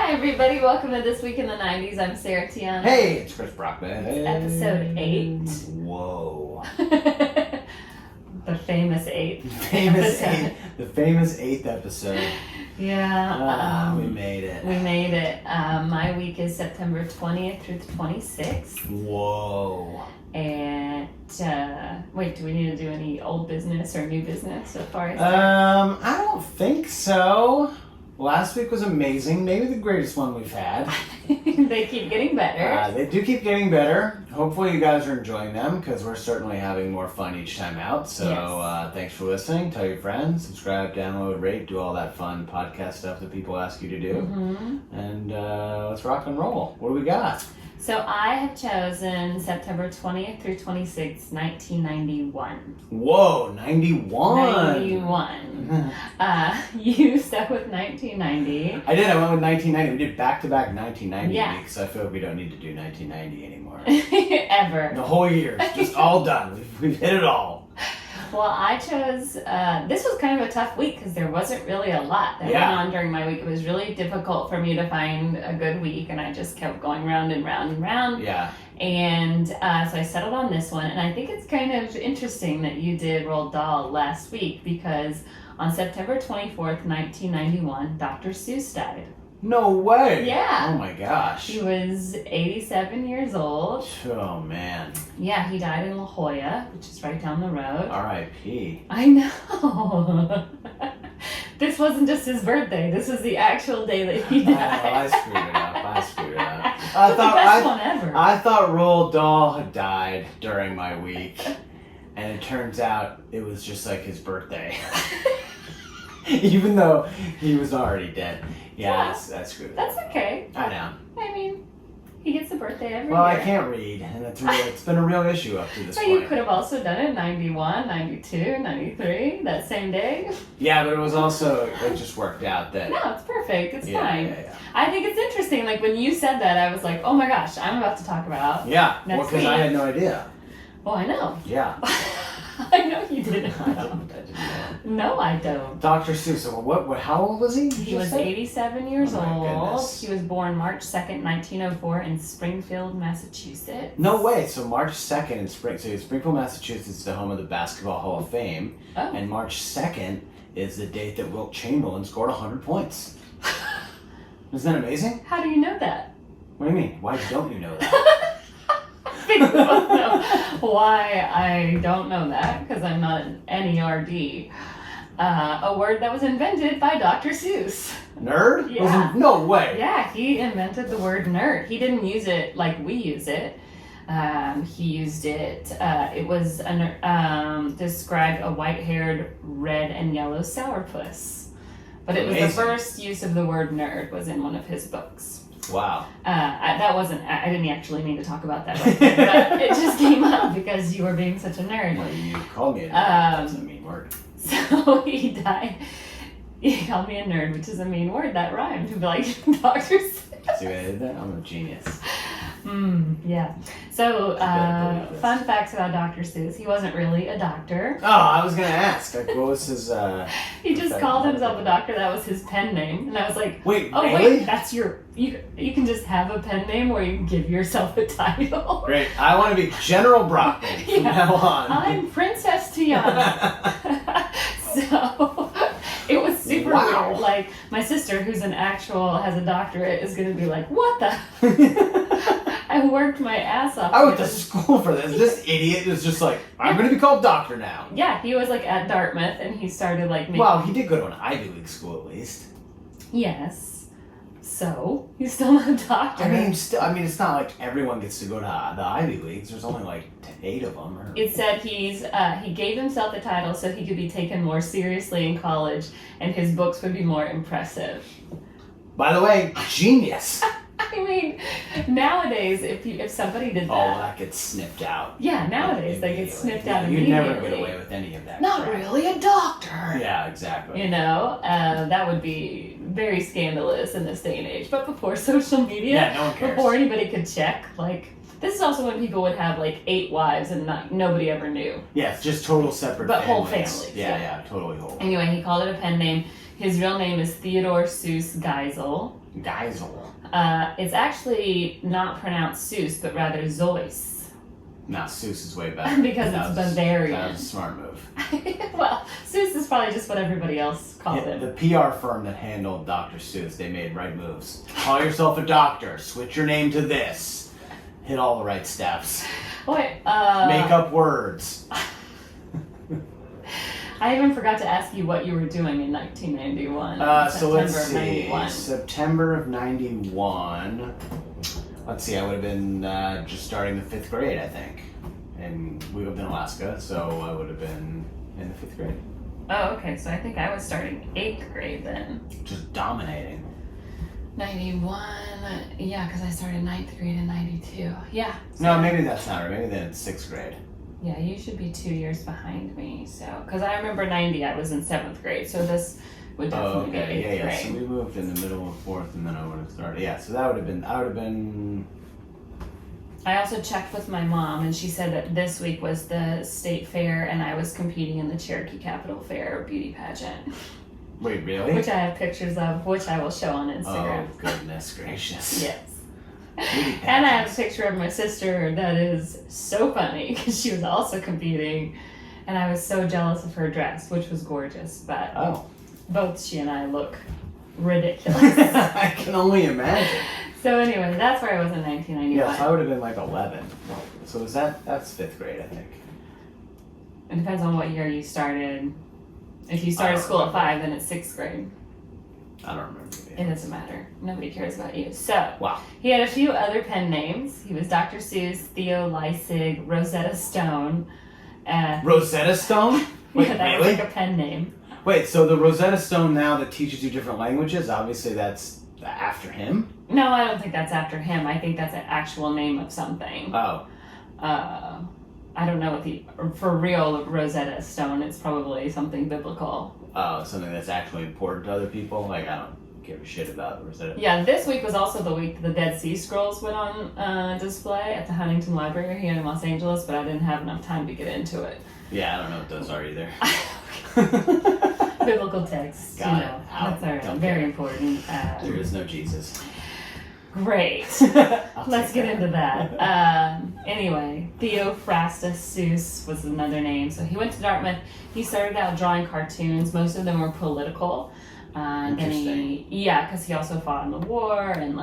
Hi everybody, welcome to This Week in the 90s. I'm Sarah Tiana. Hey, it's Chris Brockman. It's episode 8. Whoa. The famous 8th. The famous 8th episode. Yeah. We made it. We made it. My week is September 20th through the 26th. Whoa. And, wait, do we need to do any old business or new business so far as I don't think so. Last week was amazing. Maybe the greatest one we've had. They keep getting better. They do keep getting better. Hopefully you guys are enjoying them because we're certainly having more fun each time out. So Yes. Thanks for listening. Tell your friends. Subscribe, download, rate, do all that fun podcast stuff that people ask you to do. Mm-hmm. And let's rock and roll. What do we got? So I have chosen September 20th through 26th, 1991. Whoa, 91. 91. You stuck with 1990. I did. I went with 1990. We did back-to-back 1990 Yeah. weeks. I feel like we don't need to do 1990 anymore. Ever. The whole year. It's just all done. We've hit it all. Well, I chose, this was kind of a tough week because there wasn't really a lot that went on during my week. It was really difficult for me to find a good week, and I just kept going round and round and round. Yeah. And so I settled on this one, and I think it's kind of interesting that you did Roald Dahl last week because on September 24th, 1991, Dr. Seuss died. No way. Yeah. Oh my gosh. He was 87 years old. Oh man. Yeah, he died in La Jolla, which is right down the road. R.I.P. I know. This wasn't just his birthday. This was the actual day that he died. I screwed it up. The best one ever. I thought Roald Dahl had died during my week, and it turns out it was just like his birthday. Even though he was already dead. Yeah, I screwed it up. That's okay. I know. I mean, he gets a birthday every Well, year. I can't read, and it's been a real issue up to this But point. you could have also done it 91, 92, 93, that same day. Yeah, but it was also, it just worked out that... No, it's perfect. It's fine. Yeah. I think it's interesting. Like, when you said that, I was like, oh my gosh, I'm about to talk about Yeah, well, next because I week. had no idea. Well, I know. Yeah. I know you didn't. I didn't know. No, I don't. Dr. Seuss, what, how old was he? He was 87 years Oh my old. goodness. He was born March 2nd, 1904 in Springfield, Massachusetts. No way. So March 2nd in Springfield, Massachusetts is the home of the Basketball Hall of Fame. Oh. And March 2nd is the date that Wilt Chamberlain scored 100 points. Isn't that amazing? How do you know that? What do you mean? Why don't you know that? People don't know why I don't know that, because I'm not an NERD. A word that was invented by Dr. Seuss. Nerd? Yeah. No way. Yeah, he invented the word nerd. He didn't use it like we use it. He used it, it was described a white-haired, red and yellow sourpuss. But it was the first use of the word nerd was in one of his books. Wow. I didn't actually mean to talk about that right there, but it just came up because you were being such a nerd. Well, you called me a nerd. That's a mean word. So he died. He called me a nerd, which is a mean word. That rhymed. He'd be like, Dr. Seuss. See what I did there? I'm a genius. Yeah. So, fun facts about Dr. Seuss. He wasn't really a doctor. Oh, I was going to ask. Like, what was his... He just called himself a doctor. That was his pen name. And I was like, wait, oh, really? wait, that's your... You can just have a pen name where you can give yourself a title. Great. I want to be General Brockman from now on. I'm Princess Tiana. So... It was super weird. Like, my sister, who's has a doctorate, is going to be like, what the? I worked my ass off. I went to school for this. This idiot is just like, I'm going to be called doctor now. Yeah, he was like at Dartmouth, and he started like making... Well, he did go to an Ivy League school at least. Yes. So, he's still not a doctor. I mean, it's not like everyone gets to go to the Ivy Leagues. There's only like 8 of them. It said he gave himself the title so he could be taken more seriously in college, and his books would be more impressive. By the way, genius. I mean, nowadays, if somebody did that... Oh, well, that gets snipped out. Yeah, nowadays they get snipped out You'd immediately. never get away with any of that. Not crap. really a doctor. Yeah, exactly. You know, that would be very scandalous in this day and age. But before social media, Yeah, no one cares. before anybody could check, like... This is also when people would have like 8 wives and nobody ever knew. Yeah, it's just total separate But whole families. families, Yeah, totally whole. Anyway, he called it a pen name. His real name is Theodore Seuss Geisel. Geisel. It's actually not pronounced Seuss, but rather Zeus. Nah, Seuss is way better. Because it's Bavarian. That was a smart move. Well, Seuss is probably just what everybody else called him. The PR firm that handled Dr. Seuss, they made right moves. Call yourself a doctor. Switch your name to this. Hit all the right steps. Wait, Make up words. I even forgot to ask you what you were doing in 1991. So let's September of see. 91. September of 91. Let's see, I would have been just starting the 5th grade, I think. And we lived in Alaska, so I would have been in the 5th grade. Oh, okay. So I think I was starting 8th grade then. Just dominating. 91. Yeah, because I started 9th grade in 92. Yeah. No, maybe that's not right. Maybe then it's 6th grade. Yeah, you should be 2 years behind me. So, because I remember 90, I was in 7th grade. So this would definitely be 8th grade. So we moved in the middle of 4th, and then I would have started. Yeah, so that would have been. I would have been. I also checked with my mom, and she said that this week was the state fair, and I was competing in the Cherokee Capital Fair beauty pageant. Wait, really? Which I have pictures of, which I will show on Instagram. Oh, goodness gracious. Yes. And I have a picture of my sister that is so funny because she was also competing, and I was so jealous of her dress, which was gorgeous. But both she and I look ridiculous. I can only imagine. So anyway, that's where I was in 1991. Yeah, so I would have been like 11. So was that's 5th grade, I think. It depends on what year you started. If you started school at 5, then it's 6th grade. I don't remember. It doesn't matter. Nobody cares about you. So, wow. He had a few other pen names. He was Dr. Seuss, Theo Leisig, Rosetta Stone. Rosetta Stone? Wait, yeah, that really? was like a pen name. Wait, so the Rosetta Stone now that teaches you different languages, obviously that's after him? No, I don't think that's after him. I think that's an actual name of something. Oh. I don't know what for real Rosetta Stone, it's probably something biblical. Oh, something that's actually important to other people? Like, I don't give a shit about Rosetta. Yeah, this week was also the week the Dead Sea Scrolls went on display at the Huntington Library here in Los Angeles, but I didn't have enough time to get into it. Yeah, I don't know what those are either. Biblical texts, Got it. That's all right. Very important. There is no Jesus. Great. Let's get into that. Anyway, Theophrastus Seuss was another name. So he went to Dartmouth. He started out drawing cartoons. Most of them were political. Interesting. Because he also fought in the war and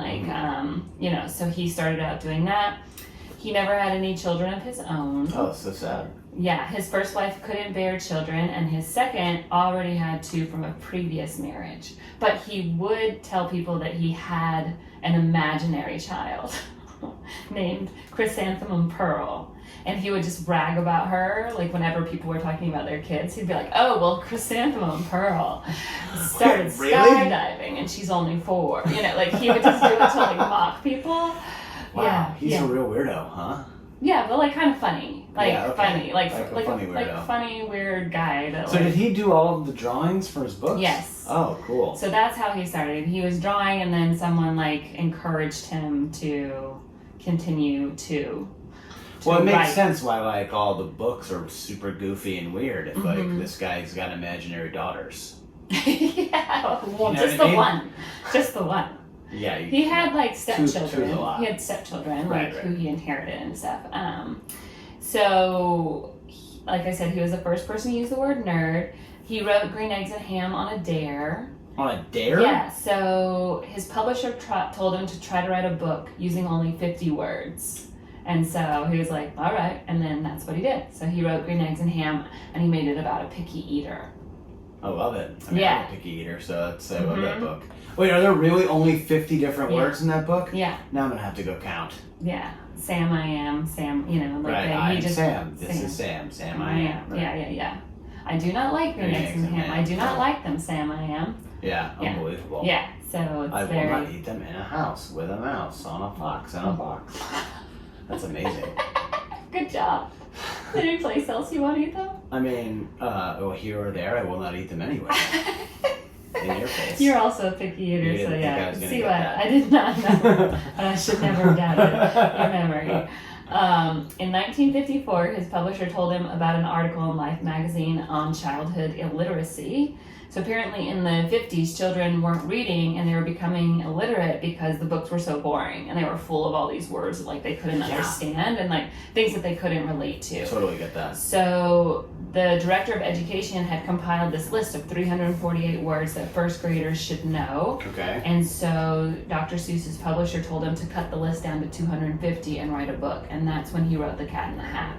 so he started out doing that. He never had any children of his own. Oh, so sad. Yeah, his first wife couldn't bear children, and his second already had 2 from a previous marriage. But he would tell people that he had an imaginary child named Chrysanthemum Pearl. And he would just brag about her, like whenever people were talking about their kids, he'd be like, "Oh, well, Chrysanthemum Pearl started skydiving, and she's only 4." Like he would just do it to like mock people. Wow, yeah, he's a real weirdo, huh? Yeah, but like kind of funny, funny, like a funny weirdo. like funny weird guy. So did he do all of the drawings for his books? Yes. Oh, cool. So that's how he started. He was drawing, and then someone encouraged him to continue to Well, it makes write. sense why all the books are super goofy and weird if this guy's got imaginary daughters. Yeah, well, You know just what I the mean? one, just the one. Yeah, He had stepchildren. Two is a lot. He had stepchildren, Right. who he inherited and stuff. So, like I said, he was the first person to use the word nerd. He wrote Green Eggs and Ham on a dare. On a dare? Yeah. So his publisher told him to try to write a book using only 50 words. And so he was like, all right. And then that's what he did. So he wrote Green Eggs and Ham, and he made it about a picky eater. I love it. I'm a picky eater, so I love that book. Wait, are there really only 50 different words in that book? Yeah. Now I'm going to have to go count. Yeah. Sam, I am. Sam, right, I'm Sam. This is Sam. Sam, I am. Right. Yeah. I do not like Green Eggs and Ham. I do not like them, Sam, I am. Yeah, unbelievable. Yeah, so it's I will not eat them in a house with a mouse on a fox in a box. That's amazing. Good job. Is there any place else you want to eat them? I mean, here or there, I will not eat them anyway. In your face. You're also a picky eater, so yeah. See what? I did not know. But I should never have doubted your memory. In 1954, his publisher told him about an article in Life magazine on childhood illiteracy. So apparently in the 50s, children weren't reading and they were becoming illiterate because the books were so boring and they were full of all these words that like they couldn't understand and like things that they couldn't relate to. Totally get that. So the director of education had compiled this list of 348 words that first graders should know. Okay. And so Dr. Seuss's publisher told him to cut the list down to 250 and write a book. And that's when he wrote The Cat in the Hat.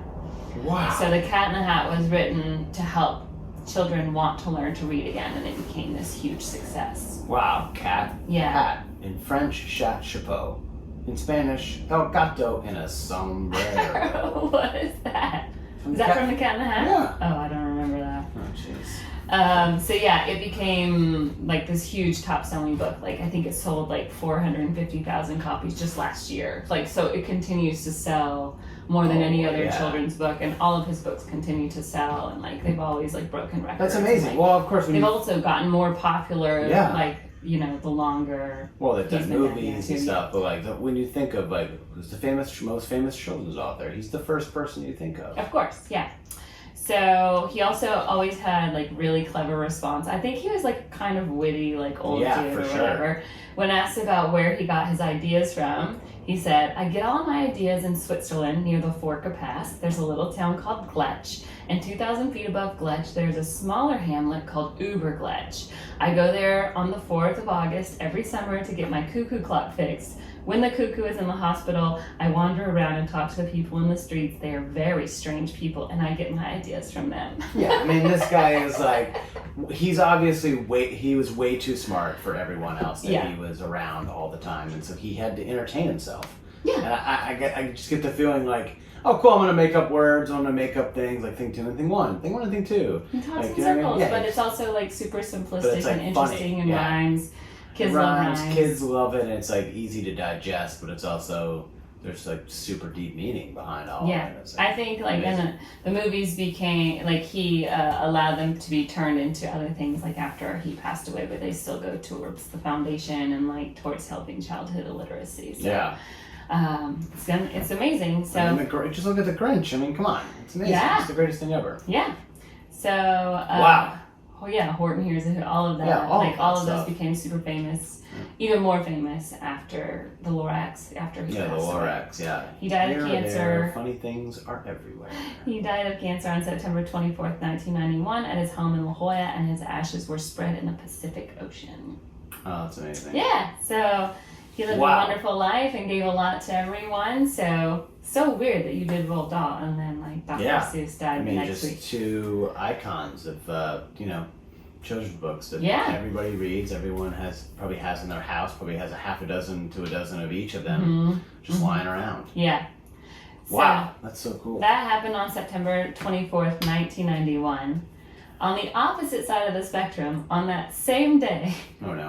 Wow. So The Cat in the Hat was written to help children want to learn to read again, and it became this huge success. Wow. Cat. Yeah. Hat. In French, chat chapeau. In Spanish, el gato en a sombrero. What is that? Is that from The Cat in the Hat? Yeah. Oh, I don't remember that. Oh, jeez. So yeah, it became like this huge top-selling book. Like I think it sold like 450,000 copies just last year. Like so, it continues to sell more than any other children's book, and all of his books continue to sell, and like they've always like broken records. That's amazing. Like, well, of course, they've also gotten more popular. Yeah. Like you know, the longer. Well, they've done he's been out movies there, and too. stuff, but like when you think of like who's the most famous children's author, he's the first person you think of. Of course, yeah. So he also always had like really clever response. I think he was like kind of witty, like old dude for or sure. whatever. When asked about where he got his ideas from, he said, "I get all my ideas in Switzerland near the Forca Pass. There's a little town called Gletsch, and 2,000 feet above Gletsch, there's a smaller hamlet called Ubergletsch. I go there on the 4th of August every summer to get my cuckoo clock fixed. When the cuckoo is in the hospital, I wander around and talk to the people in the streets. They are very strange people, and I get my ideas from them." Yeah, I mean, this guy is like, he's obviously he was way too smart for everyone else that he was around all the time, and so he had to entertain himself. Yeah. And I just get the feeling like, oh, cool, I'm going to make up words, I'm going to make up things, like thing 2 and thing 1, thing 1 and thing 2. He talks like, in you know what I mean? circles, Yeah, but it's also like super simplistic like and interesting funny, and rhymes. Kids love rhymes. Kids love it, and it's like easy to digest, but it's also, there's like super deep meaning behind all of it. It's like, I think like then the movies became like he allowed them to be turned into other things like after he passed away, but they still go towards the foundation and like towards helping childhood illiteracy. So, it's amazing. So I mean, just look at the Grinch. I mean, come on, it's amazing. Yeah. It's the greatest thing ever. yeah. So Wow. Oh yeah, Horton Hears a Who, all of that. Yeah, all of all that of those stuff. became super famous, even more famous after the Lorax, after he Yeah, the passed away. Lorax. Yeah. He died of Here, cancer. there, funny things are everywhere. He died of cancer on September 24th, 1991 at his home in La Jolla, and his ashes were spread in the Pacific Ocean. Oh, that's amazing. Yeah, so he lived a wonderful life and gave a lot to everyone, so weird that you did Roald Dahl and then like Dr. Seuss died I mean, the next just week. 2 icons of children's books that everybody reads. Everyone probably has in their house. Probably has a half a dozen to a dozen of each of them just lying around. Yeah. Wow, that's so cool. That happened on September 24th, 1991. On the opposite side of the spectrum, on that same day,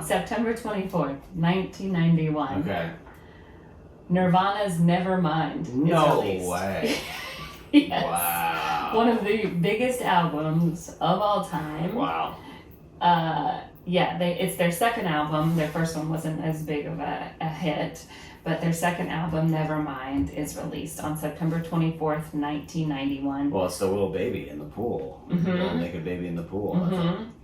September 24th, 1991, Nirvana's Nevermind is No released. way. Yes. Wow. One of the biggest albums of all time. Wow. It's their second album. Their first one wasn't as big of a hit, but their second album, Nevermind, is released on September 24th, 1991. Well, it's the little baby in the pool. Little naked baby in the pool.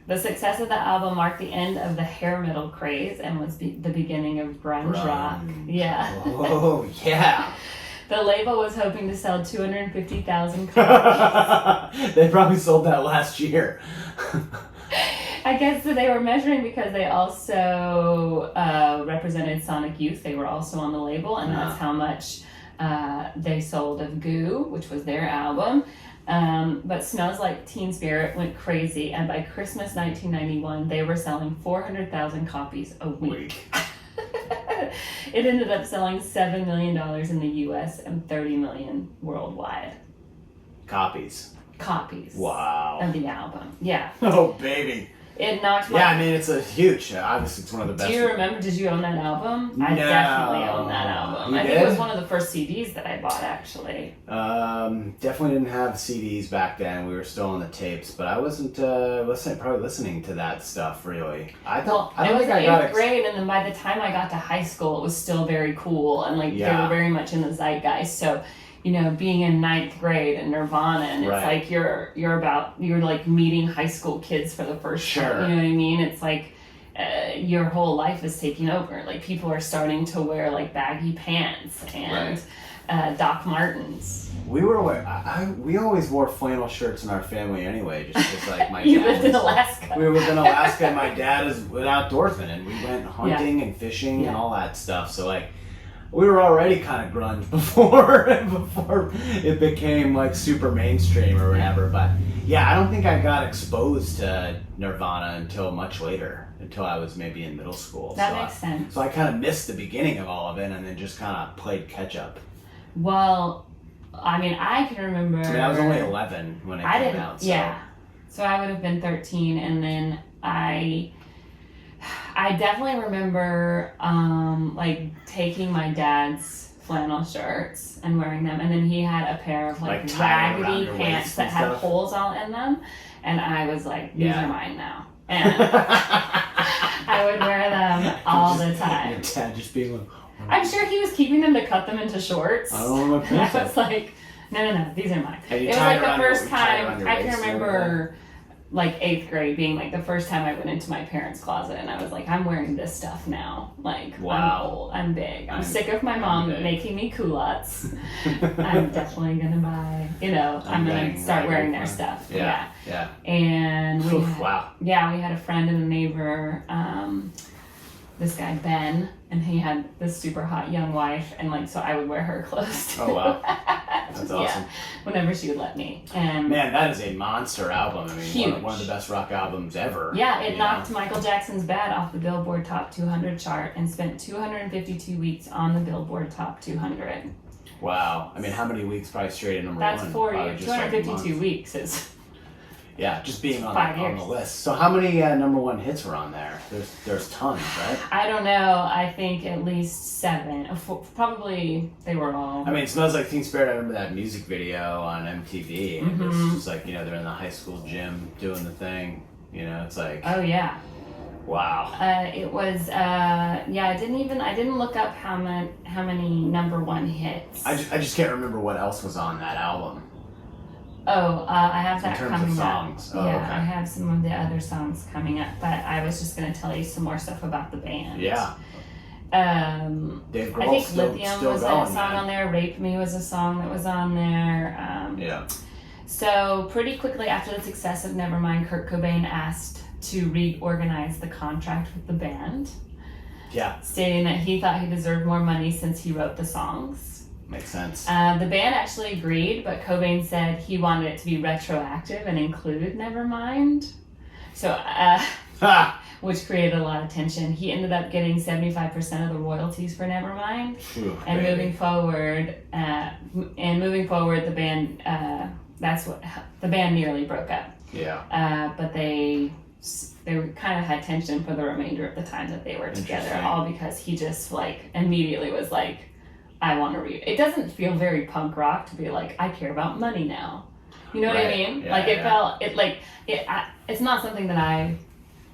The success of the album marked the end of the hair metal craze and was the beginning of grunge rock. Yeah. Oh, yeah. The label was hoping to sell 250,000 copies. They probably sold that last year. I guess that they were measuring because they also represented Sonic Youth. They were also on the label, and that's how much they sold of Goo, which was their album. But Smells Like Teen Spirit went crazy, and by Christmas 1991, they were selling 400,000 copies a week. It ended up selling $7 million in the U.S. and $30 million worldwide. Copies. Wow. Of the album. Yeah. Oh, baby. It knocked my... Yeah, I mean, it's a huge... Obviously, it's one of the best... Do you remember, did you own that album? I definitely owned that album. I think it was one of the first CDs that I bought, actually. Definitely didn't have CDs back then. We were still on the tapes, but I wasn't probably listening to that stuff, really. I was in 8th grade, and then by the time I got to high school, it was still very cool, and like they were very much in the zeitgeist, so being in ninth grade and Nirvana, and it's Right. like you're like meeting high school kids for the first Sure. time. You know what I mean? It's like your whole life is taking over. Like people are starting to wear like baggy pants and Doc Martens. We always wore flannel shirts in our family anyway, just because like my You dad lived in was- Alaska. We lived in Alaska, and my dad is an outdoorsman, and we went hunting and fishing and all that stuff. So like, we were already kind of grunge before it became like super mainstream or whatever. But yeah, I don't think I got exposed to Nirvana until much later, until I was maybe in middle school. That makes sense. So I kind of missed the beginning of all of it, and then just kind of played catch up. Well, I mean, I can remember. I mean, I was only 11 when it came out. So. Yeah. So I would have been 13, and then I definitely remember like taking my dad's flannel shirts and wearing them, and then he had a pair of like tying around raggedy your pants waist that and had stuff. holes all in them, and I was like, these Yeah. are mine now. And I would wear them all the time. Your dad just being like, I'm sure he was keeping them to cut them into shorts. I don't know what And I pants was like, no, these are mine. And you It was tie like it around the your- first you tie it around time, your I can waist and remember like 8th grade being like the first time I went into my parents' closet, and I was like, I'm wearing this stuff now. Like, Wow. I'm old, I'm big. I'm I'm- sick of my I'm mom big. making me culottes. I'm definitely gonna buy, I'm gonna banging start wearing their raggedy stuff. Yeah. And we Oof, had, wow. yeah, we had a friend and a neighbor, this guy Ben, and he had this super hot young wife, and like so I would wear her clothes too. Oh, wow. That's awesome. Yeah, whenever she would let me. And Man, that is a monster album. I mean, Huge. one of the best rock albums ever. yeah, it you knocked know? Michael Jackson's Bad off the Billboard Top 200 chart and spent 252 weeks on the Billboard Top 200. Wow. I mean, how many weeks probably straight at number That's one? 4 Probably years. just like 252 months. weeks is Yeah, just being on 5 the years. list. So how many number one hits were on there? There's tons, right? I don't know. I think at least 7. Probably they were all. I mean, it Smells Like Teen Spirit. I remember that music video on MTV. And it's just like, they're in the high school gym doing the thing. It's like, Oh yeah. wow. It was. I didn't look up how many number one hits. I just can't remember what else was on that album. I have that In terms coming of songs. up. Oh, Yeah, okay. I have some of the other songs coming up, but I was just going to tell you some more stuff about the band. Yeah. Dave I Grohl's think still Lithium was going, a song man. on there. Rape Me was a song that was on there. Yeah. So pretty quickly after the success of Nevermind, Kurt Cobain asked to reorganize the contract with the band, Yeah. stating that he thought he deserved more money since he wrote the songs. Makes sense. The band actually agreed, but Cobain said he wanted it to be retroactive and include Nevermind. So, Ha! which created a lot of tension. He ended up getting 75% of the royalties for Nevermind. Ooh, And baby. moving forward, the band the band nearly broke up. Yeah. But they kind of had tension for the remainder of the time that they were together, Interesting. all because he just like immediately was like, I want to It doesn't feel very punk rock to be like, I care about money now. You know what I Right. mean? Yeah, Like it yeah. felt it's not something that I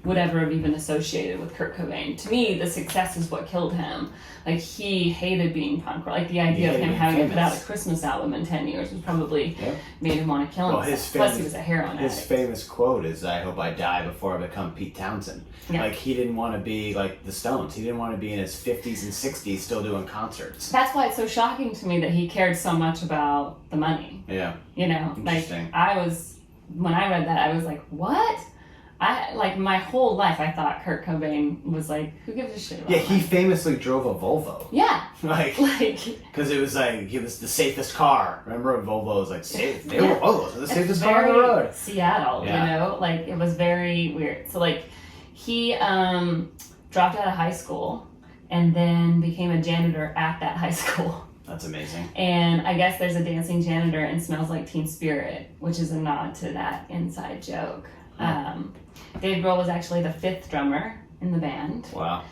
would ever have even associated with Kurt Cobain. To me, the success is what killed him. Like he hated being punk rock. Like the idea of hated him being having to put out famous. a Christmas album in 10 years was probably Yeah. made him want to kill Well, himself. his Plus, he famous- was a heroin His addict. famous quote is, "I hope I die before I become Pete Townsend." Yeah. Like he didn't want to be like the Stones. He didn't want to be in his 50s and 60s still doing concerts. That's why it's so shocking to me that he cared so much about the money. Yeah. Like Interesting. when I read that, I was like, what? My whole life I thought Kurt Cobain was like, who gives a shit about Yeah, he money? famously drove a Volvo. Yeah. Like, Like, because it was like, it was the safest car. Remember when Volvo was like, safe? They Yeah. were Volvos, the it's safest car on the very road. Seattle, Yeah. Like, it was very weird. So, like, he dropped out of high school and then became a janitor at that high school. That's amazing. And I guess there's a dancing janitor in Smells Like Teen Spirit, which is a nod to that inside joke. Dave Grohl was actually the 5th drummer in the band. Wow.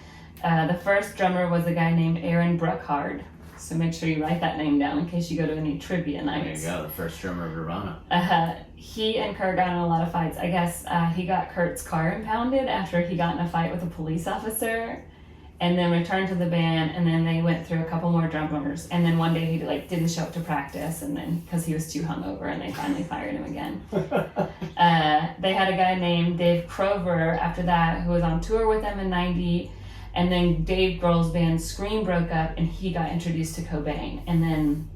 The first drummer was a guy named Aaron Bruckhard. So make sure you write that name down in case you go to any trivia There you nights. go, the first drummer of Nirvana. He and Kurt got in a lot of fights. I guess he got Kurt's car impounded after he got in a fight with a police officer. and then returned to the band, and then they went through a couple more drummers, and then one day he like didn't show up to practice, and then because he was too hungover, and they finally fired him again. They had a guy named Dave Crover after that who was on tour with them in '90, and then Dave Grohl's band Scream broke up, and he got introduced to Cobain, and then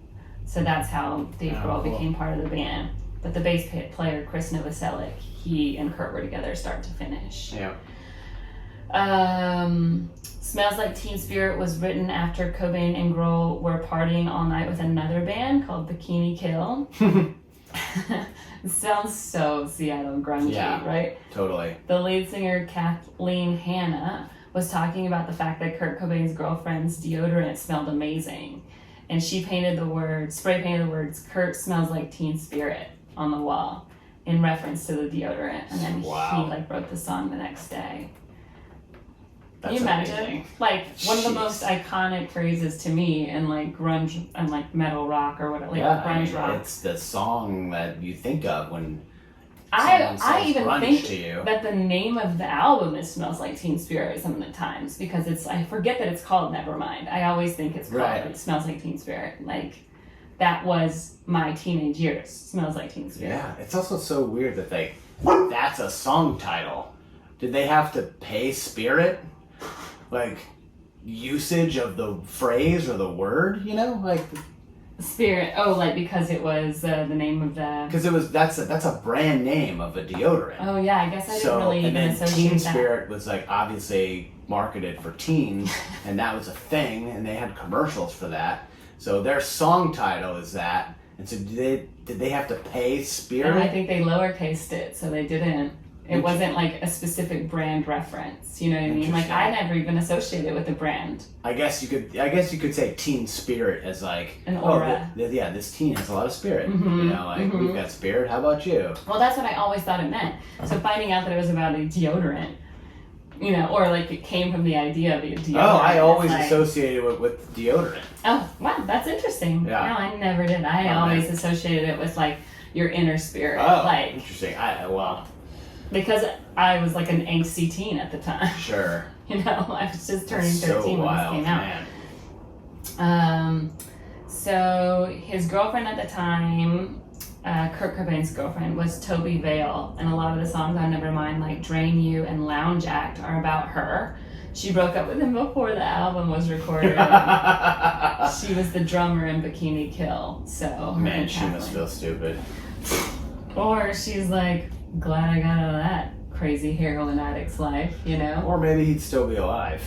so that's how Dave Grohl became part of the band. But the bass player Chris Novoselic, he and Kurt were together start to finish. Yeah. Smells Like Teen Spirit was written after Cobain and Grohl were partying all night with another band called Bikini Kill. It sounds so Seattle grungy, right? Totally. The lead singer Kathleen Hanna was talking about the fact that Kurt Cobain's girlfriend's deodorant smelled amazing. And she spray painted the words, "Kurt smells like Teen Spirit" on the wall in reference to the deodorant. And then he wrote the song the next day. Can you imagine? Amazing. Like, one of the most iconic phrases to me in like grunge and like metal rock or whatever, grunge rock. It's the song that you think of when I even think to you. that the name of the album is "Smells Like Teen Spirit" some of the times, because I forget that it's called Nevermind. I always think it's called like "Smells Like Teen Spirit." Like, that was my teenage years. "Smells Like Teen Spirit." Yeah, it's also so weird that that's a song title. Did they have to pay Spirit? Like, usage of the phrase or the word, like Spirit. Oh, like because it was the name of the. Because that's a brand name of a deodorant. Oh yeah, I guess I didn't really even associate Teen that. Spirit was like obviously marketed for teens, and that was a thing, and they had commercials for that. So their song title is that. And so did they have to pay Spirit? And I think they lowercased it, so they didn't. It wasn't like a specific brand reference, you know what I mean? Like, I never even associated it with a brand. I guess you could say Teen Spirit as like an aura. This teen has a lot of spirit. Mm-hmm. We've got spirit. How about you? Well, that's what I always thought it meant. So finding out that it was about a deodorant, or like it came from the idea of a deodorant. Oh, I always associated it with deodorant. Oh, wow, that's interesting. Yeah. No, I never did. I always associated it with like your inner spirit. Oh, like, interesting. Because I was like an angsty teen at the time. Sure. I was just turning 13 when this came out. Man. So his girlfriend at the time, Kurt Cobain's girlfriend, was Toby Vale, and a lot of the songs on Nevermind, like "Drain You" and "Lounge Act," are about her. She broke up with him before the album was recorded. She was the drummer in Bikini Kill. So man, she must feel stupid. Or she's like, glad I got out of that crazy heroin addict's life, Or maybe he'd still be alive.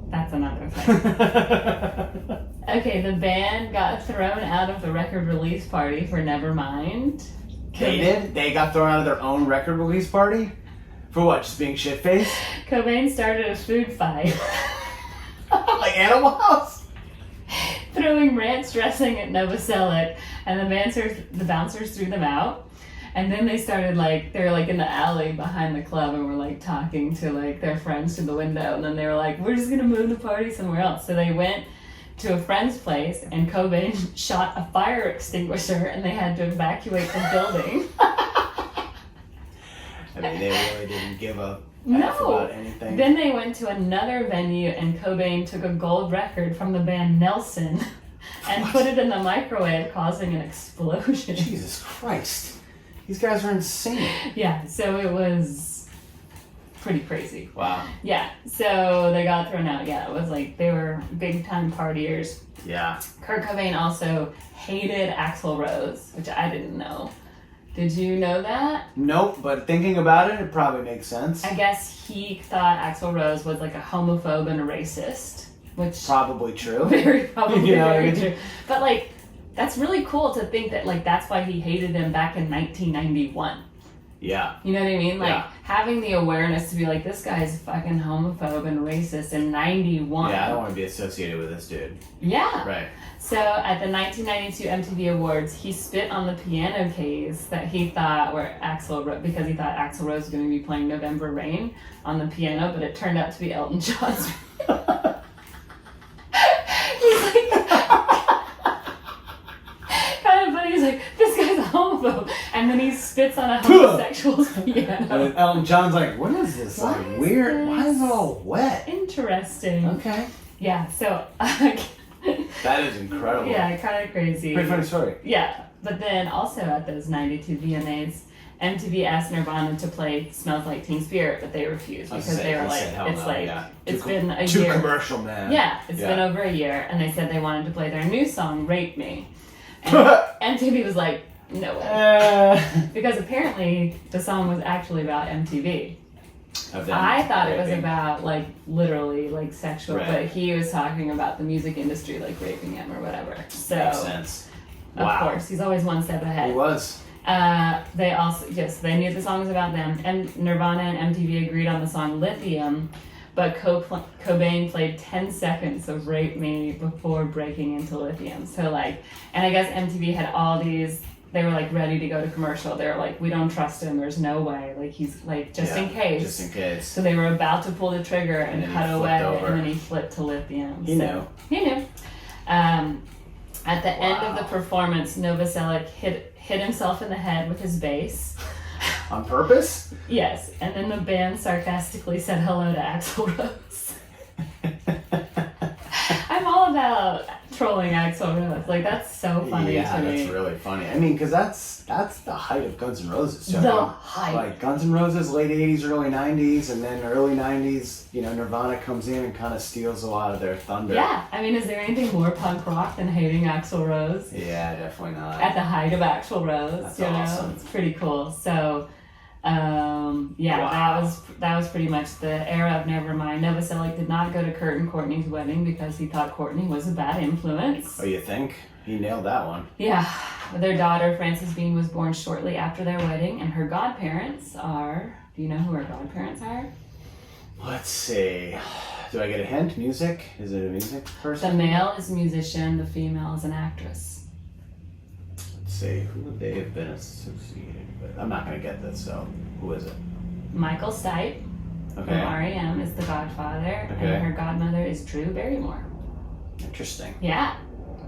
That's another thing. Okay, the band got thrown out of the record release party for Nevermind. They did? They got thrown out of their own record release party? For what, just being shit-faced? Cobain started a food fight. Like Animal House? Throwing ranch dressing at Novoselic, and the bouncers threw them out. And then they started they were like in the alley behind the club and were like talking to like their friends through the window. And then they were like, we're just gonna move the party somewhere else. So they went to a friend's place and Cobain shot a fire extinguisher and they had to evacuate the building. I mean, they really didn't give a F about anything. Then they went to another venue and Cobain took a gold record from the band Nelson and put it in the microwave, causing an explosion. Jesus Christ. These guys are insane. Yeah, so it was pretty crazy. Wow. Yeah, so they got thrown out. Yeah, it was like they were big time partiers. Yeah. Kurt Cobain also hated Axl Rose, which I didn't know. Did you know that? Nope, but thinking about it, it probably makes sense. I guess he thought Axl Rose was like a homophobe and a racist, which probably true. Very true. But like, that's really cool to think that like that's why he hated him back in 1991. Yeah. You know what I mean? Like having the awareness to be like, this guy's fucking homophobe and racist in 91. Yeah, I don't want to be associated with this dude. Yeah. Right. So at the 1992 MTV Awards, he spit on the piano keys that he thought were because he thought Axl Rose was going to be playing November Rain on the piano, but it turned out to be Elton John's. He's like, kind of funny. He's like, this guy's a homophobe, and then he spits on a homosexual's piano. And Elton John's like, what is this? Like weird. Why is it all wet? Interesting. interesting. Okay. Yeah, so That is incredible. yeah, kind of crazy. Pretty funny story. Yeah, but then also at those 92 VMAs, MTV asked Nirvana to play "Smells Like Teen Spirit," but they refused because they were like, "It's like it's been a too year." commercial, man. Yeah, it's been over a year, and they said they wanted to play their new song, "Rape Me," and MTV was like, "No way," because apparently the song was actually about MTV. I thought it was about like literally like sexual, but he was talking about the music industry like raping him or whatever. So makes sense. Of course, he's always one step ahead. He was. They also they knew the song was about them, and Nirvana and MTV agreed on the song "Lithium," but Cobain played 10 seconds of "Rape Me" before breaking into "Lithium." So like, and I guess MTV had all these. They were like ready to go to commercial. They were like, we don't trust him. There's no way. Like he's like just in case. Just in case. So they were about to pull the trigger and cut away, over. and then he flipped to "Lithium." He knew. He knew. At the end of the performance, Novoselic hit himself in the head with his bass. On purpose? Yes, and then the band sarcastically said hello to Axl Rose. I'm all about trolling Axl Rose. Like, that's so funny to me. Yeah, that's really funny. I mean, because that's the height of Guns N' Roses. So the height. Like, Guns N' Roses, late 80s, early 90s, and then early 90s, you know, Nirvana comes in and kind of steals a lot of their thunder. Yeah, I mean, is there anything more punk rock than hating Axl Rose? Yeah, definitely not. At the height of Axl Rose, That's you know? awesome. It's pretty cool. So, that was pretty much the era of Nevermind. Novoselic did not go to Kurt and Courtney's wedding because he thought Courtney was a bad influence. Oh, you think? He nailed that one. Yeah. Their daughter, Frances Bean, was born shortly after their wedding, and her godparents are... Do you know who her godparents are? Let's see. Do I get a hint? Music? Is it a music person? The male is a musician, the female is an actress. Let's see. Who would they have been associated with? I'm not going to get this, so who is it? Michael Stipe from R.E.M. is the godfather, and her godmother is Drew Barrymore. Interesting. Yeah.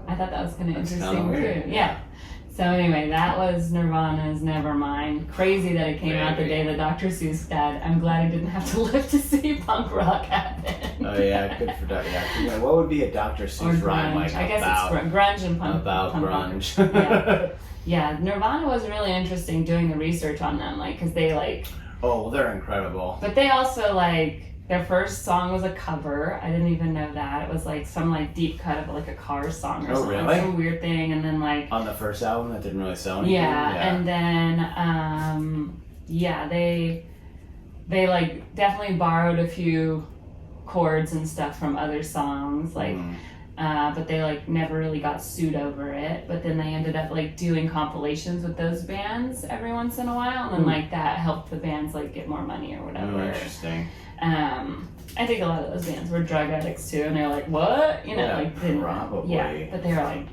I thought that was kind of interesting, weird. too. Yeah. So anyway, that was Nirvana's Nevermind. Crazy that it came out the day that Dr. Seuss died. I'm glad I didn't have to live to see punk rock happen. Oh yeah, good for Dr. Yeah. What would be a Dr. Seuss rhyme like I guess about? It's grunge and punk. About punk grunge. Yeah, Nirvana was really interesting doing the research on them, like, because they like. Oh, well, they're incredible. But they also like. Their first song was a cover. I didn't even know that. It was like some like deep cut of like a Cars song or something. Really? Some weird thing, and then like on the first album that didn't really sell anything. Yeah, and then they like definitely borrowed a few chords and stuff from other songs, like but they like never really got sued over it. But then they ended up like doing compilations with those bands every once in a while, and then like that helped the bands like get more money or whatever. Oh, interesting. I think a lot of those bands were drug addicts too, and they're like, what? You know, like didn't. Probably. Yeah, but they were like,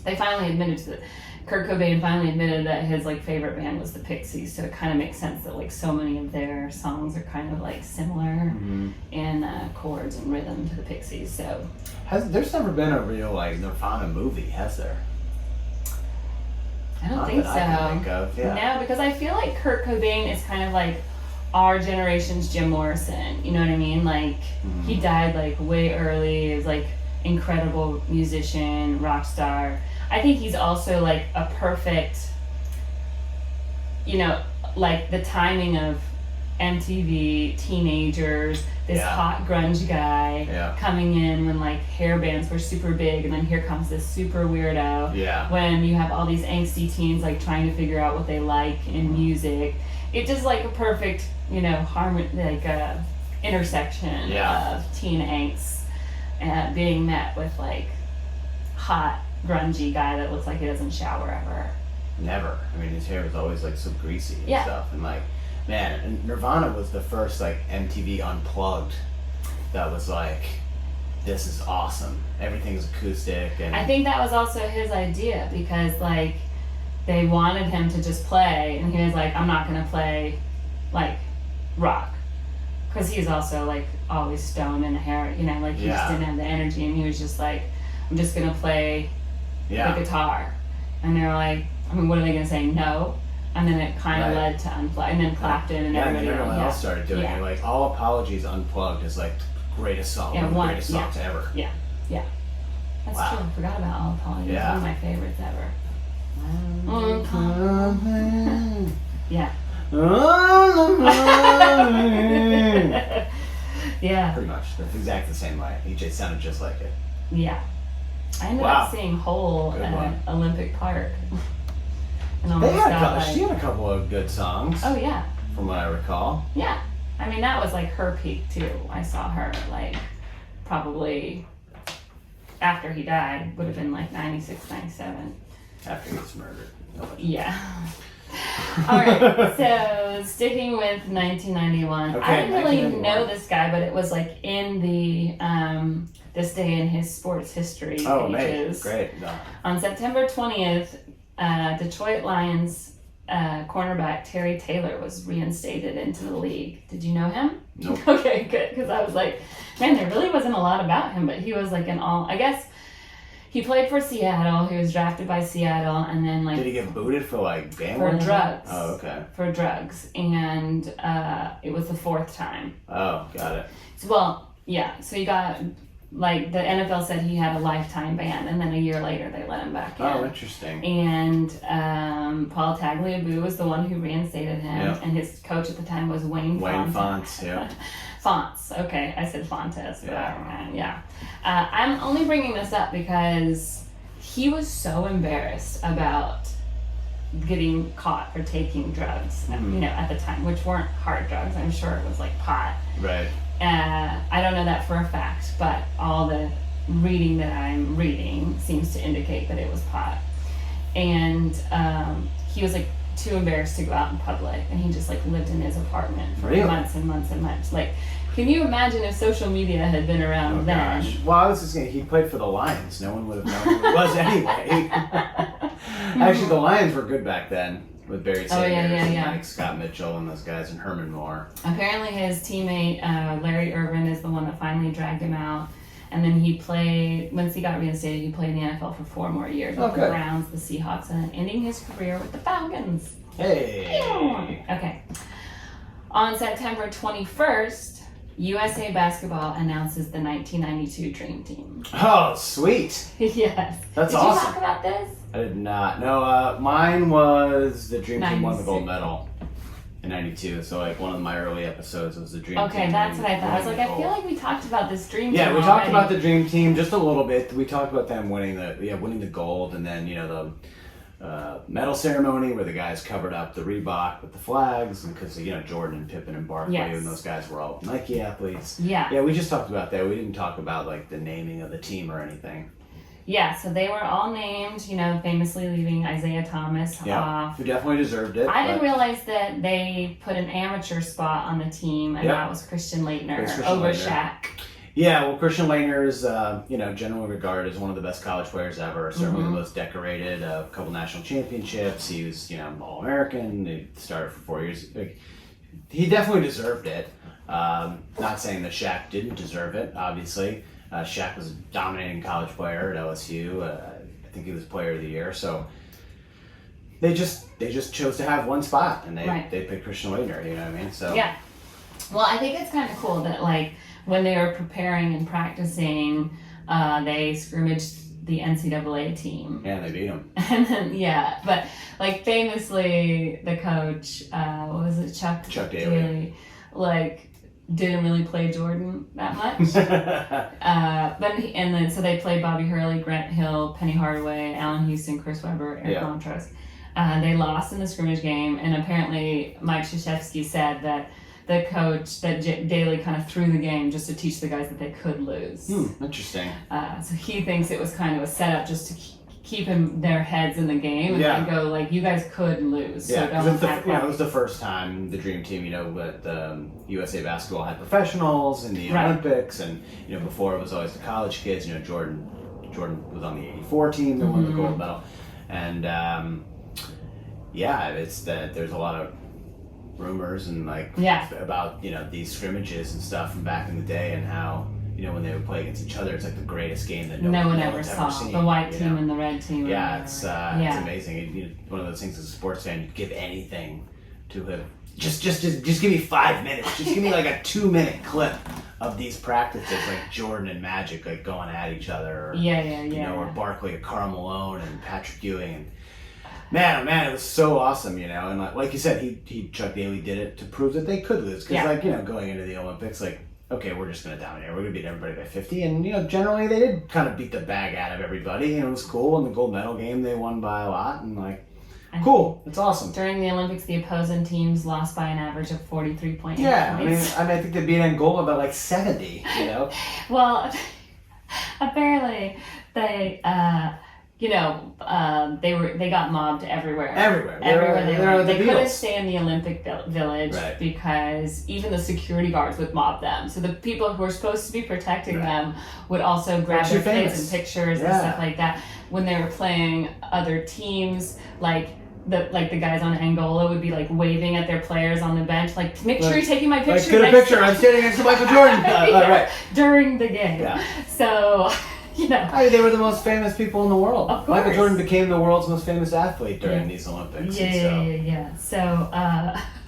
they finally admitted to the. Kurt Cobain finally admitted that his like favorite band was the Pixies, so it kind of makes sense that like so many of their songs are kind of like similar in chords and rhythm to the Pixies. So there's never been a real like Nirvana movie, has there? I don't think so. I can think of, yeah. No, because I feel like Kurt Cobain is kind of like our generation's Jim Morrison. You know what I mean? Like he died like way early. He was like incredible musician, rock star. I think he's also like a perfect, you know, like the timing of MTV, teenagers, this hot grunge guy coming in when like hair bands were super big, and then here comes this super weirdo. Yeah. When you have all these angsty teens like trying to figure out what they like in music. It's just like a perfect, you know, intersection of teen angst being met with like hot grungy guy that looks like he doesn't shower ever. Never. I mean, his hair was always like so greasy and stuff, and like, man, and Nirvana was the first like MTV Unplugged that was like, this is awesome. Everything's acoustic, and I think that was also his idea, because like they wanted him to just play, and he was like, I'm not gonna play like rock, because he's also like always stoned and hair, you know, like he just didn't have the energy, and he was just like, I'm just gonna play the guitar. And they were like, I mean, what are they gonna say? No. And then it kind of led to Unplugged, and then Clapton and everybody everyone else started doing it. Like, all apologies, Unplugged is like greatest song, Yeah, one of the one, greatest songs ever. Yeah. That's Wow. true. I forgot about All Apologies. Yeah. One of my favorites ever. Yeah. Yeah. Pretty much. That's exactly the same way. It sounded just like it. Yeah. I ended Wow. up seeing Hole Good at one. Olympic Park. And They almost had got like, she had a couple of good songs, oh yeah. from what I recall. Yeah. I mean, that was like her peak too. I saw her like probably after he died, would have been like 96, 97. After he was murdered. Yeah. All right. So sticking with 1991, Okay, I didn't really 1991. know this guy, but it was like in the this day in his sports history pages. Great. No. On September 20th, Detroit Lions cornerback Terry Taylor was reinstated into the league. Did you know him? Nope. Okay, good. Because I was like, man, there really wasn't a lot about him, but he was like I guess he played for Seattle. He was drafted by Seattle, and then like Did he get booted for like gambling? for drugs. Oh, okay. For drugs, and it was the fourth time. Oh, got it. Well, yeah. So he got like the NFL said he had a lifetime ban, and then a year later they let him back in. Oh, interesting. And Paul Tagliabue was the one who reinstated him, Yeah. and his coach at the time was Wayne Fontes, yeah. Fonts. Okay, I said Fontes. But Yeah. yeah. I'm only bringing this up because he was so embarrassed about getting caught for taking drugs, at the time, which weren't hard drugs. I'm sure it was like pot. Right. I don't know that for a fact, but all the reading that I'm reading seems to indicate that it was pot. And he was like too embarrassed to go out in public, and he just like lived in his apartment for Really? months and months and months. Like, can you imagine if social media had been around then? Gosh. Well, I was just saying, he played for the Lions. No one would have known who he was anyway. Actually, the Lions were good back then with Barry Sanders and like Scott Mitchell and those guys and Herman Moore. Apparently his teammate, Larry Irvin, is the one that finally dragged him out. And then he played, once he got reinstated, he played in the NFL for 4 more years with the Browns, the Seahawks, and then ending his career with the Falcons. Hey! Okay. On September 21st, USA Basketball announces the 1992 Dream Team. Oh, sweet! Yes. That's Did awesome. you talk about this? I did not. No, mine was the Dream Team won the 96. gold medal in '92. So like one of my early episodes was the Dream Team. Okay, that's what I thought. I was like, I winning feel like we talked about this Dream Team. Yeah, we talked already. about the Dream Team just a little bit. We talked about them winning the gold, and then the medal ceremony where the guys covered up the Reebok with the flags, and because Jordan and Pippen and Barkley and those guys were all Nike athletes. Yeah, we just talked about that. We didn't talk about like the naming of the team or anything. Yeah, so they were all named, famously leaving Isaiah Thomas off. Who definitely deserved it. I didn't realize that they put an amateur spot on the team, and that was Christian Laettner over Shaq. Yeah, well, Christian Laettner is, generally regarded as one of the best college players ever. Certainly the most decorated. A couple national championships. He was, All-American. He started for 4 years. He definitely deserved it. Not saying that Shaq didn't deserve it, obviously. Shaq was a dominating college player at LSU. I think he was Player of the Year. So they just chose to have one spot, and they picked Christian Laettner. You know what I mean? So yeah. Well, I think it's kind of cool that like when they were preparing and practicing, they scrimmaged the NCAA team. Yeah, they beat him. And then but like famously, the coach, what was it, Chuck Daly, like didn't really play Jordan that much. So they played Bobby Hurley, Grant Hill, Penny Hardaway, Allen Houston, Chris Webber, Eric Montrose. They lost in the scrimmage game, and apparently Mike Krzyzewski said that the coach, that Daly kind of threw the game just to teach the guys that they could lose. Interesting. So he thinks it was kind of a setup just to keep their heads in the game and go like, you guys could lose. Yeah, so it was the first time the Dream Team, that USA Basketball had professionals in the Olympics, and before it was always the college kids. Jordan was on the '84 team that won the gold medal, and it's that there's a lot of rumors and about these scrimmages and stuff from back in the day, and how when they would play against each other, it's like the greatest game that no one ever saw. Seen, the white team and the red team. Yeah, it's amazing. One of those things as a sports fan, you'd give anything to have just give me 5 minutes. Just give me like a 2-minute clip of these practices, like Jordan and Magic, like going at each other. Or, Yeah. Or Barkley or Karl Malone and Patrick Ewing. And man, it was so awesome, And like you said, Chuck Daly did it to prove that they could lose. Because, going into the Olympics, like, okay, we're just going to dominate. We're going to beat everybody by 50. And, generally they did kind of beat the bag out of everybody. And it was cool. In the gold medal game, they won by a lot. And, like, cool. It's awesome. During the Olympics, the opposing teams lost by an average of 43.8 points. I think they beat Angola by, like, 70, Well, apparently they... they got mobbed everywhere. Everywhere They couldn't stay in the Olympic Village because even the security guards would mob them. So the people who were supposed to be protecting them would also grab their kids and pictures and stuff like that. When they were playing other teams, like the guys on Angola would be like waving at their players on the bench, like, make sure you're taking my picture. Like, get a picture. I'm standing next to Michael Jordan. During the game. Yeah. So. They were the most famous people in the world. Of course. Michael Jordan became the world's most famous athlete during these Olympics. Yeah. So,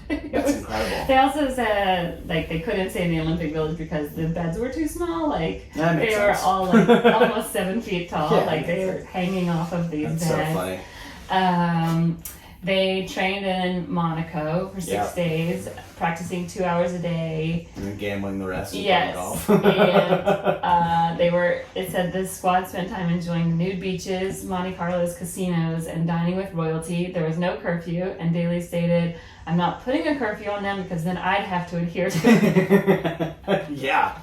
that's incredible. They also said, like, they couldn't stay in the Olympic Village because the beds were too small. Like, they were all, like, almost 7 feet tall. They were hanging off of these beds. That's so funny. They trained in Monaco for 6 days, practicing 2 hours a day. And then gambling the rest. Yes. Golf. And it said the squad spent time enjoying the nude beaches, Monte Carlo's casinos, and dining with royalty. There was no curfew, and Daly stated, "I'm not putting a curfew on them because then I'd have to adhere to it." Yeah.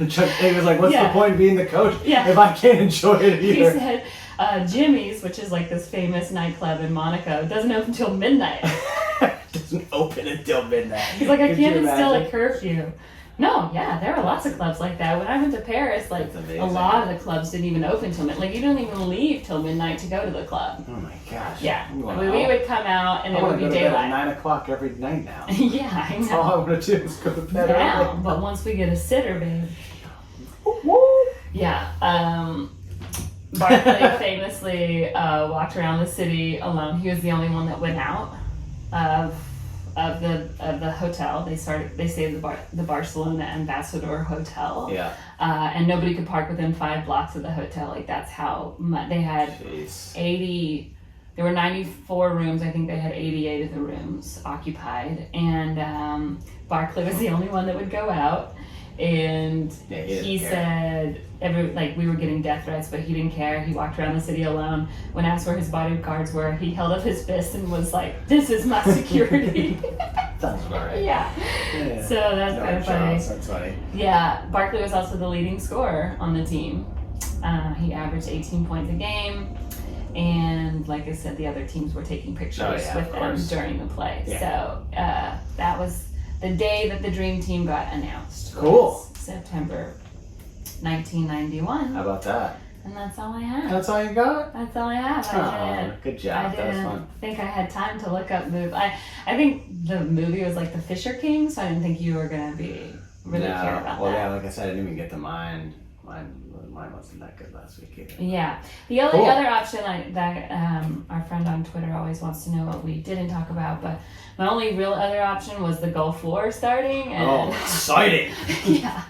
Chuck Daly was like, what's the point of being the coach if I can't enjoy it either? He said, Jimmy's, which is like this famous nightclub in Monaco, doesn't open until midnight. Doesn't open until midnight. He's like, I can't instill a curfew. No, there are lots of clubs like that. When I went to Paris, like, a lot of the clubs didn't even open till midnight. Like, you don't even leave till midnight to go to the club. Oh my gosh. Yeah. We would come out and it would be daylight. I want to go to bed at 9 o'clock every night now. Yeah, I know. That's all I want to do is go to bed early. But once we get a sitter, babe. Yeah. Barkley famously walked around the city alone. He was the only one that went out of the hotel. They stayed at the Barcelona Ambassador Hotel. Yeah. And nobody could park within 5 blocks of the hotel. Like, that's how much they had. 80. There were 94 rooms. I think they had 88 of the rooms occupied. And Barkley was the only one that would go out. And he said we were getting death threats, but he didn't care. He walked around the city alone. When asked where his bodyguards were, he held up his fist and was like, "This is my security." Sounds about right. Yeah. So that's kind of funny. That's funny. Yeah. Barkley was also the leading scorer on the team. He averaged 18 points a game. And like I said, the other teams were taking pictures with them during the play. Yeah. So that was the day that the Dream Team got announced. Cool. September 1991. How about that? And that's all I have. That's all you got? That's all I have. Good job. That was fun. I didn't think I had time to look up movies. I think the movie was like The Fisher King, so I didn't think you were going to be care about that. Well, yeah, like I said, I didn't even get to mine. Mine wasn't that good last week either. Yeah. The only other option that our friend on Twitter always wants to know what we didn't talk about, but my only real other option was the Gulf War starting. And exciting! Yeah.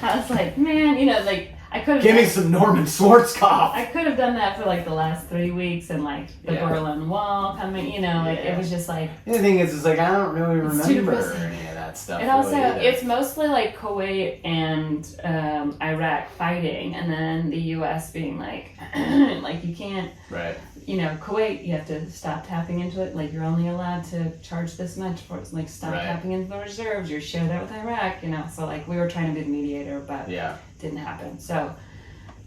I was like, man, I could have... Give me some Norman Schwarzkopf! I could have done that for the last 3 weeks and the Berlin Wall coming, it was just like... The thing is, I don't really remember any of that stuff. It also, it's mostly Kuwait and Iraq fighting, and then the U.S. being you can't... Right. Kuwait, you have to stop tapping into it. You're only allowed to charge this much for it. Stop tapping into the reserves. You're shared that with Iraq, So, we were trying to be the mediator, but it didn't happen. So,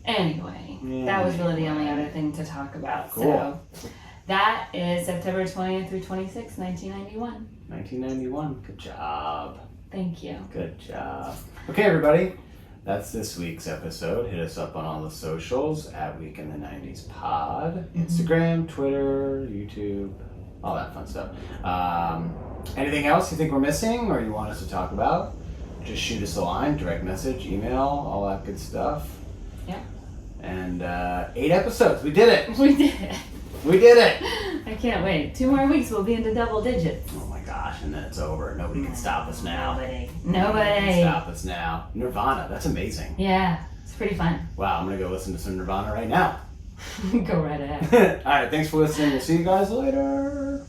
anyway, that was really the only other thing to talk about. Cool. So, that is September 20th through 26th, 1991. 1991. Good job. Thank you. Good job. Okay, everybody. That's this week's episode. Hit us up on all the socials at Week in the 90s Pod. Instagram, Twitter, YouTube, all that fun stuff. Anything else you think we're missing or you want us to talk about? Just shoot us a line, direct message, email, all that good stuff. Yeah. And 8 episodes. We did it. We did it. We did it. I can't wait. 2 more weeks, we'll be into double digits. Oh my gosh. and then it's over. Nobody can stop us now. Nobody. Can stop us now. Nirvana, that's amazing. Yeah, it's pretty fun. Wow, I'm gonna go listen to some Nirvana right now. Go right ahead. All right, thanks for listening. We'll see you guys later.